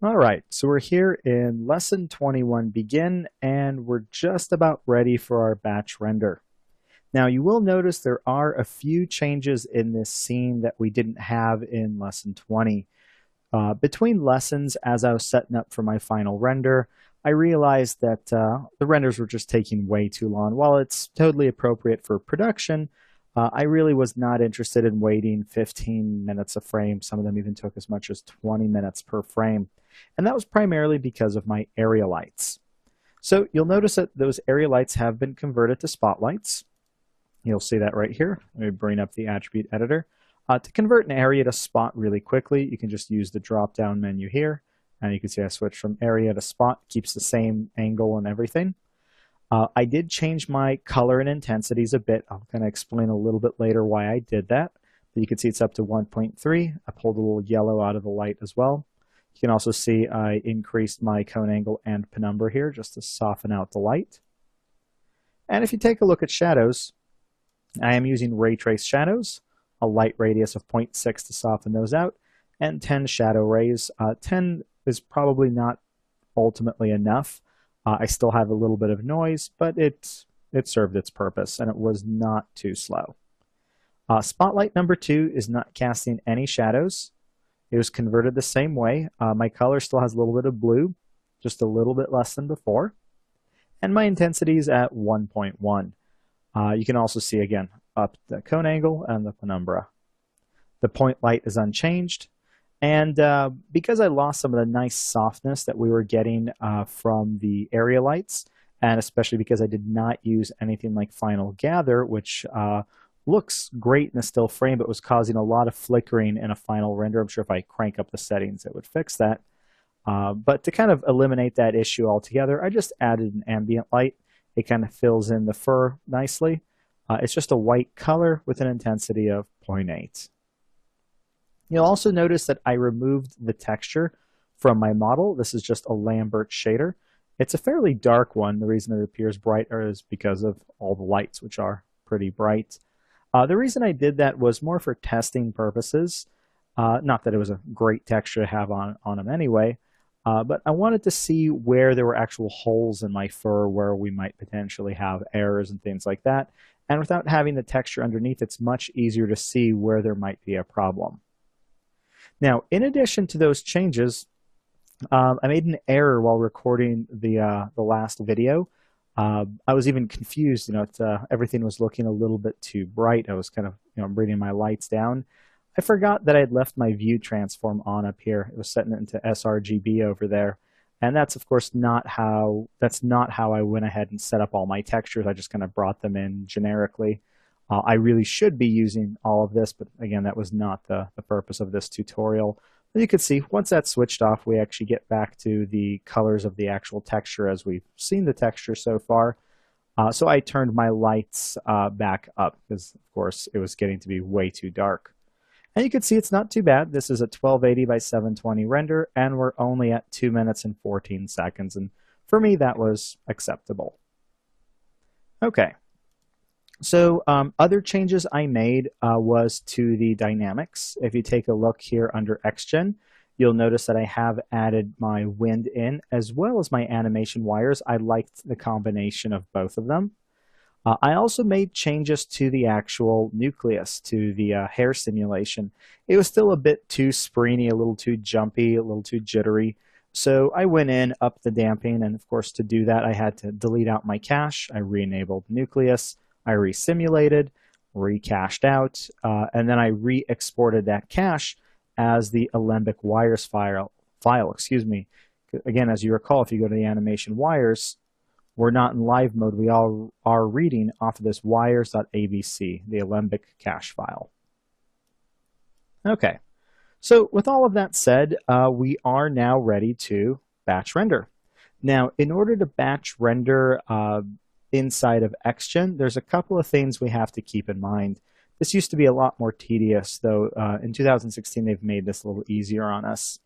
All right, so we're here in lesson 21 begin, and we're just about ready for our batch render. Now you will notice there are a few changes in this scene that we didn't have in lesson 20. Between lessons, as I was setting up for my final render, I realized that the renders were just taking way too long. While it's totally appropriate for production, I really was not interested in waiting 15 minutes a frame. Some of them even took as much as 20 minutes per frame. And that was primarily because of my area lights. So you'll notice that those area lights have been converted to spotlights. You'll see that right here. Let me bring up the attribute editor. To convert an area to spot really quickly, you can just use the drop-down menu here. And you can see I switched from area to spot, keeps the same angle and everything. I did change my color and intensities a bit. I'll kind of explain a little bit later why I did that. But you can see it's up to 1.3. I pulled a little yellow out of the light as well. You can also see I increased my cone angle and penumbra here just to soften out the light. And if you take a look at shadows, I am using ray trace shadows, a light radius of 0.6 to soften those out, and 10 shadow rays. 10 is probably not ultimately enough. I still have a little bit of noise, but it served its purpose, and it was not too slow. Spotlight number 2 is not casting any shadows. It was converted the same way. My color still has a little bit of blue, just a little bit less than before. And my intensity is at 1.1. You can also see, again, up the cone angle and the penumbra. The point light is unchanged. And because I lost some of the nice softness that we were getting from the area lights, and especially because I did not use anything like Final Gather, which looks great in a still frame, but was causing a lot of flickering in a final render. I'm sure if I crank up the settings, it would fix that. But to kind of eliminate that issue altogether, I just added an ambient light. It kind of fills in the fur nicely. It's just a white color with an intensity of 0.8. You'll also notice that I removed the texture from my model. This is just a Lambert shader. It's a fairly dark one. The reason it appears brighter is because of all the lights, which are pretty bright. The reason I did that was more for testing purposes. Not that it was a great texture to have on them anyway, but I wanted to see where there were actual holes in my fur where we might potentially have errors and things like that. And without having the texture underneath, it's much easier to see where there might be a problem. Now, in addition to those changes, I made an error while recording the last video. I was even confused. Everything was looking a little bit too bright. I was kind of, bringing my lights down. I forgot that I had left my view transform on up here. It was setting it into sRGB over there, and that's of course not how I went ahead and set up all my textures. I just kind of brought them in generically. I really should be using all of this, but again, that was not the purpose of this tutorial. As you can see, once that's switched off, we actually get back to the colors of the actual texture as we've seen the texture so far. So I turned my lights back up because, of course, it was getting to be way too dark. And you can see it's not too bad. This is a 1280 by 720 render, and we're only at 2 minutes and 14 seconds. And for me, that was acceptable. Okay. So other changes I made was to the dynamics. If you take a look here under XGen, you'll notice that I have added my wind in as well as my animation wires. I liked the combination of both of them. I also made changes to the actual nucleus, to the hair simulation. It was still a bit too spreeny, a little too jumpy, a little too jittery. So I went in, upped the damping, and of course to do that I had to delete out my cache. I re-enabled nucleus. I re-simulated, re-cached out, and then I re-exported that cache as the Alembic wires file. Again, as you recall, if you go to the animation wires, we're not in live mode. We all are reading off of this wires.abc, the Alembic cache file. Okay, so with all of that said, we are now ready to batch render. Now, in order to batch render inside of XGen, there's a couple of things we have to keep in mind. This used to be a lot more tedious, though in 2016 they've made this a little easier on us.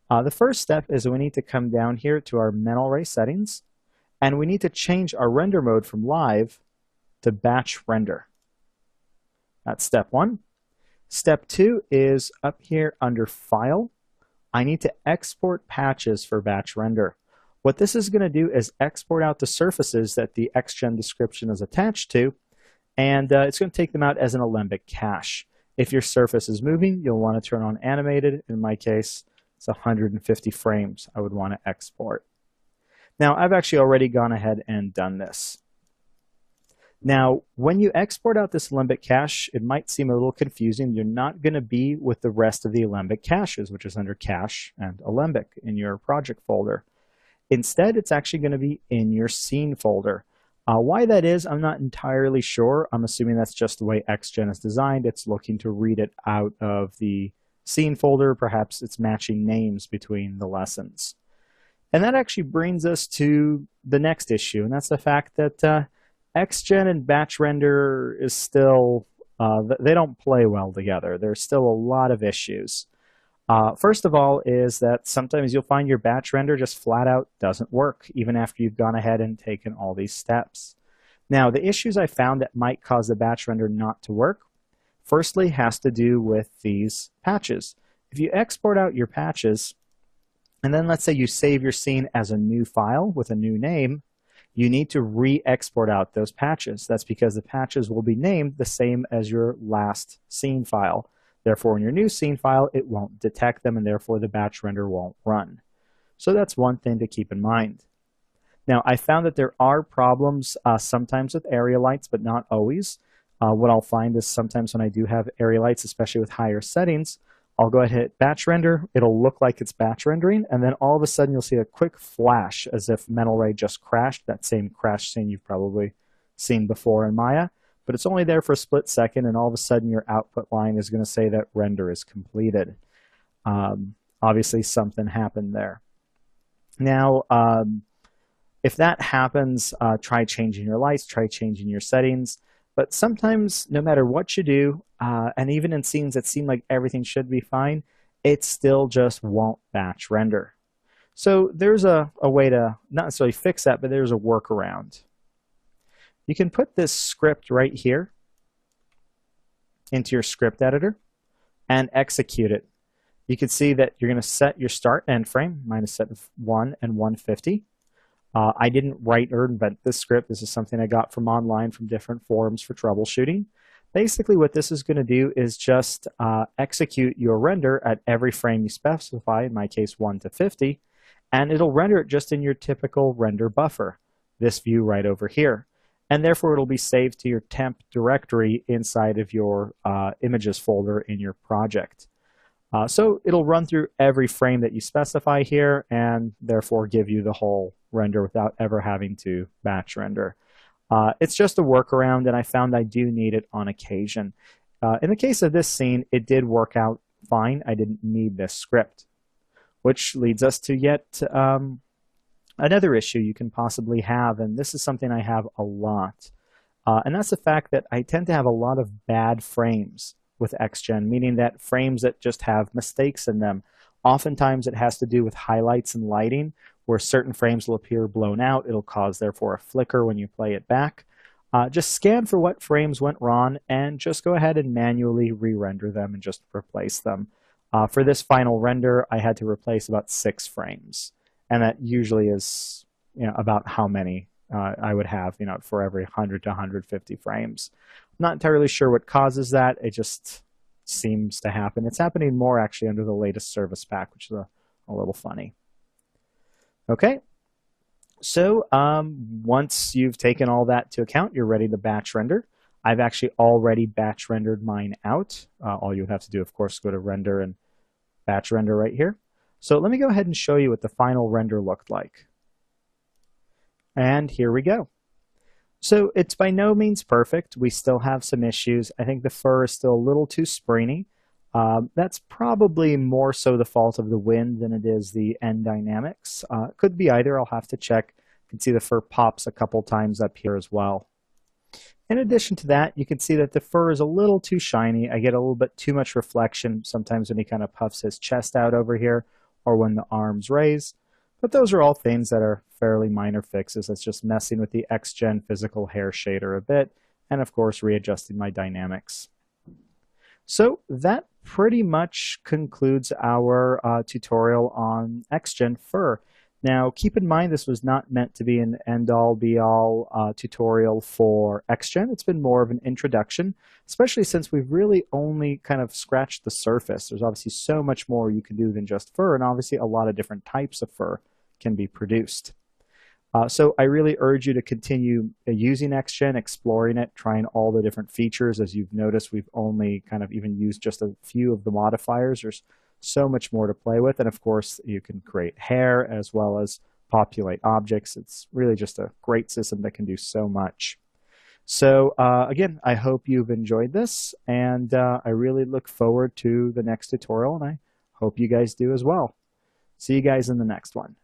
The first step is we need to come down here to our mental ray settings, and we need to change our render mode from live to batch render. That's step 1. Step 2 is up here under File. I need to export patches for batch render. What this is going to do is export out the surfaces that the XGen description is attached to, and it's going to take them out as an Alembic cache. If your surface is moving, you'll want to turn on animated. In my case, it's 150 frames I would want to export. Now, I've actually already gone ahead and done this. Now, when you export out this Alembic cache, it might seem a little confusing. You're not going to be with the rest of the Alembic caches, which is under Cache and Alembic in your project folder. Instead, it's actually going to be in your scene folder. Why that is, I'm not entirely sure. I'm assuming that's just the way XGen is designed. It's looking to read it out of the scene folder. Perhaps it's matching names between the lessons. And that actually brings us to the next issue, and that's the fact that XGen and batch render is still, they don't play well together. There's still a lot of issues. First of all is that sometimes you'll find your batch render just flat out doesn't work, even after you've gone ahead and taken all these steps. Now, the issues I found that might cause the batch render not to work, firstly, has to do with these patches. If you export out your patches, and then let's say you save your scene as a new file with a new name, you need to re-export out those patches. That's because the patches will be named the same as your last scene file. Therefore, in your new scene file, it won't detect them, and therefore the batch render won't run. So that's one thing to keep in mind. Now, I found that there are problems sometimes with area lights, but not always. What I'll find is sometimes when I do have area lights, especially with higher settings, I'll go ahead and hit batch render. It'll look like it's batch rendering, and then all of a sudden you'll see a quick flash as if Mental Ray just crashed, that same crash scene you've probably seen before in Maya. But it's only there for a split second, and all of a sudden your output line is going to say that render is completed. Obviously, something happened there. Now, if that happens, try changing your lights, try changing your settings. But sometimes, no matter what you do, and even in scenes that seem like everything should be fine, it still just won't batch render. So there's a way to not necessarily fix that, but there's a workaround. You can put this script right here into your script editor and execute it. You can see that you're going to set your start end frame, mine is set to 1 and 150. I didn't write or invent this script. This is something I got from online from different forums for troubleshooting. Basically, what this is going to do is just execute your render at every frame you specify, in my case 1 to 50, and it'll render it just in your typical render buffer, this view right over here. And therefore, it'll be saved to your temp directory inside of your images folder in your project. So it'll run through every frame that you specify here and therefore give you the whole render without ever having to batch render. It's just a workaround, and I found I do need it on occasion. In the case of this scene, it did work out fine. I didn't need this script, which leads us to yet another issue you can possibly have, and this is something I have a lot. And that's the fact that I tend to have a lot of bad frames with XGen, meaning that frames that just have mistakes in them. Oftentimes it has to do with highlights and lighting, where certain frames will appear blown out. It'll cause, therefore, a flicker when you play it back. Just scan for what frames went wrong and just go ahead and manually re-render them and just replace them. For this final render, I had to replace about 6 frames. And that usually is, about how many I would have, for every 100 to 150 frames. I'm not entirely sure what causes that. It just seems to happen. It's happening more actually under the latest service pack, which is a little funny. Okay, so once you've taken all that to account, you're ready to batch render. I've actually already batch rendered mine out. All you would have to do, of course, is go to render and batch render right here. So let me go ahead and show you what the final render looked like. And here we go. So it's by no means perfect. We still have some issues. I think the fur is still a little too springy. That's probably more so the fault of the wind than it is the end dynamics. It could be either. I'll have to check. You can see the fur pops a couple times up here as well. In addition to that, you can see that the fur is a little too shiny. I get a little bit too much reflection sometimes when he kind of puffs his chest out over here or when the arms raise. But those are all things that are fairly minor fixes. It's just messing with the XGen physical hair shader a bit, and of course readjusting my dynamics. So that pretty much concludes our tutorial on XGen Fur. Now, keep in mind this was not meant to be an end-all, be-all tutorial for XGen. It's been more of an introduction, especially since we've really only kind of scratched the surface. There's obviously so much more you can do than just fur, and obviously a lot of different types of fur can be produced. So I really urge you to continue using XGen, exploring it, trying all the different features. As you've noticed, we've only kind of even used just a few of the modifiers. There's so much more to play with. And of course, you can create hair as well as populate objects. It's really just a great system that can do so much. So again, I hope you've enjoyed this, and I really look forward to the next tutorial, and I hope you guys do as well. See you guys in the next one.